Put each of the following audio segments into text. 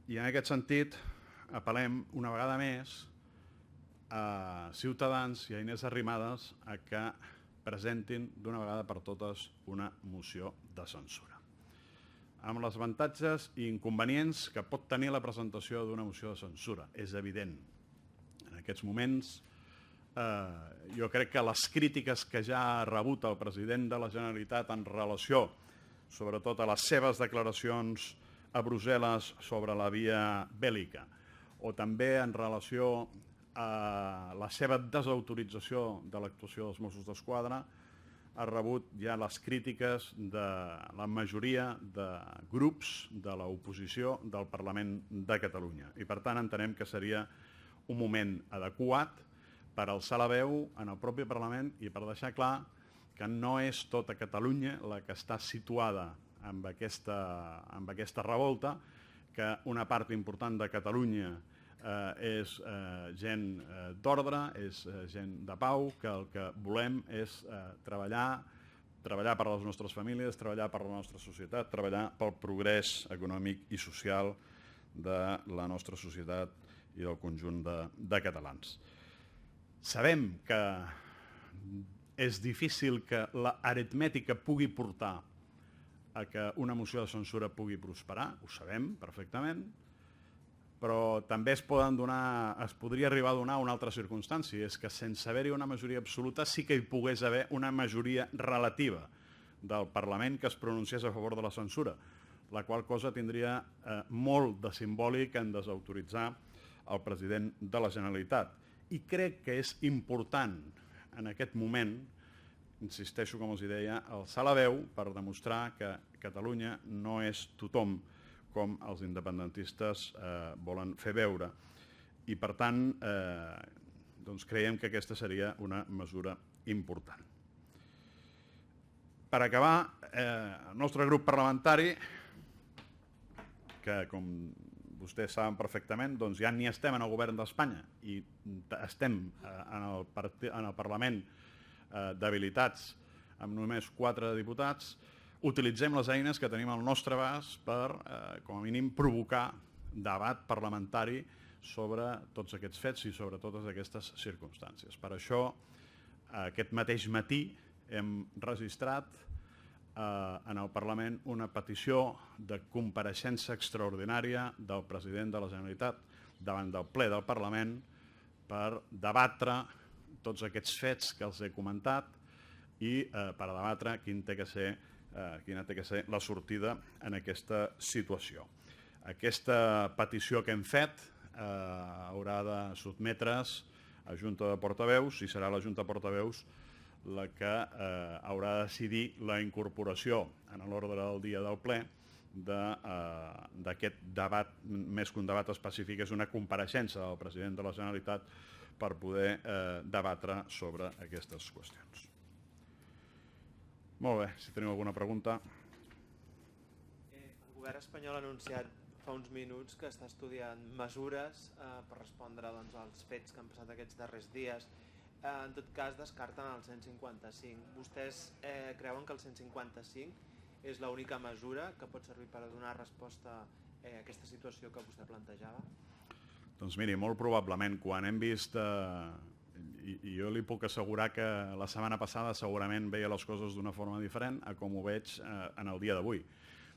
I en aquest sentit apel·lem una vegada més a Ciutadans i a Inés Arrimadas a que presentin d'una vegada per totes una moció de censura, amb els avantatges i inconvenients que pot tenir la presentació d'una moció de censura. És evident. En aquests moments jo crec que les crítiques que ja ha rebut el president de la Generalitat en relació sobretot a les seves declaracions a Brussel·les sobre la via bèl·lica o també en relació a la seva desautorització de l'actuació dels Mossos d'Esquadra, ha rebut ja les crítiques de la majoria de grups de l'oposició del Parlament de Catalunya. I per tant entenem que seria un moment adequat per alçar la veu en el propi Parlament i per deixar clar que no és tota Catalunya la que està situada amb aquesta revolta, que una part important de Catalunya és gent d'ordre, és gent de pau, que el que volem és treballar per les nostres famílies, treballar per la nostra societat, treballar pel progrés econòmic i social de la nostra societat i del conjunt de catalans. Sabem que és difícil que l'aritmètica pugui portar a que una moció de censura pugui prosperar, ho sabem perfectament, però també es podria arribar a donar una altra circumstància, és que sense haver-hi una majoria absoluta sí que hi pogués haver una majoria relativa del Parlament que es pronunciés a favor de la censura, la qual cosa tindria molt de simbòlic en desautoritzar el president de la Generalitat. I crec que és important en aquest moment, insisteixo, com els deia, alçar la veu per demostrar que Catalunya no és tothom com els independentistes volen fer veure. I, per tant, creiem que aquesta seria una mesura important. Per acabar, el nostre grup parlamentari, que com vostès saben perfectament, doncs ja ni estem en el govern d'Espanya i estem en el Parlament debilitats amb només 4 diputats, utilitzem les eines que tenim al nostre abast per, com a mínim, provocar debat parlamentari sobre tots aquests fets i sobre totes aquestes circumstàncies. Per això, aquest mateix matí hem registrat en el Parlament una petició de compareixença extraordinària del president de la Generalitat davant del ple del Parlament per debatre tots aquests fets que els he comentat i per debatre quina té que ser la sortida en aquesta situació. Aquesta petició que hem fet haurà de sotmetre's a Junta de Portaveus i serà la Junta de Portaveus la que haurà de decidir la incorporació en l'ordre del dia del ple d'aquest debat, més que un debat específic, és una compareixença del president de la Generalitat per poder debatre sobre aquestes qüestions. Molt bé, si teniu alguna pregunta. El govern espanyol ha anunciat fa uns minuts que està estudiant mesures per respondre als fets que han passat aquests darrers dies. En tot cas, descarten el 155. Vostès creuen que el 155 és l'única mesura que pot servir per donar resposta a aquesta situació que vostè plantejava? Doncs miri, molt probablement, quan hem vist, i jo li puc assegurar que la setmana passada segurament veia les coses d'una forma diferent a com ho veig en el dia d'avui.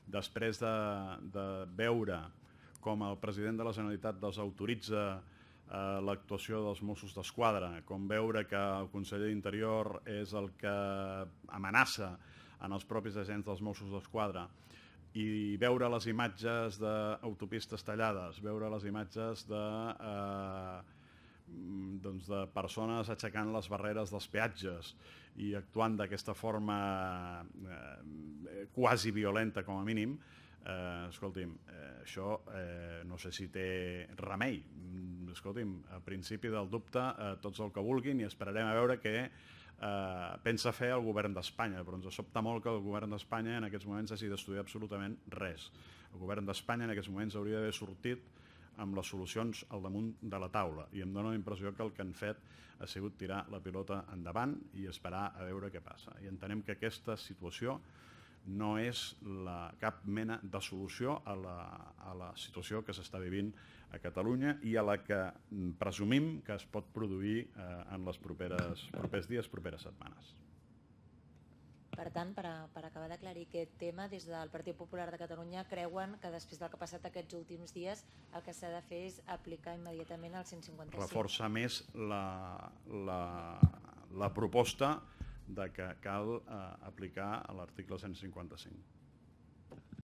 Després de veure com el president de la Generalitat desautoritza l'actuació dels Mossos d'Esquadra, com veure que el conseller d'Interior és el que amenaça en els propis agents dels Mossos d'Esquadra i veure les imatges d'autopistes tallades, veure les imatges de persones aixecant les barreres dels peatges i actuant d'aquesta forma quasi violenta com a mínim, escolti'm, això no sé si té remei. Escolti'm, a principi del dubte tots el que vulguin i esperarem a veure què pensa fer el govern d'Espanya, però ens sobta molt que el govern d'Espanya en aquests moments hagi d'estudiar absolutament res. El govern d'Espanya en aquests moments hauria d'haver sortit amb les solucions al damunt de la taula i em dóna la impressió que el que han fet ha sigut tirar la pilota endavant i esperar a veure què passa. I entenem que aquesta situació no és cap mena de solució a la situació que s'està vivint a Catalunya i a la que presumim que es pot produir en els propers dies, properes setmanes. Per tant, per acabar d'aclarir aquest tema, des del Partit Popular de Catalunya creuen que després del que ha passat aquests últims dies el que s'ha de fer és aplicar immediatament el 155. Reforça més la proposta de que cal aplicar l'article 155.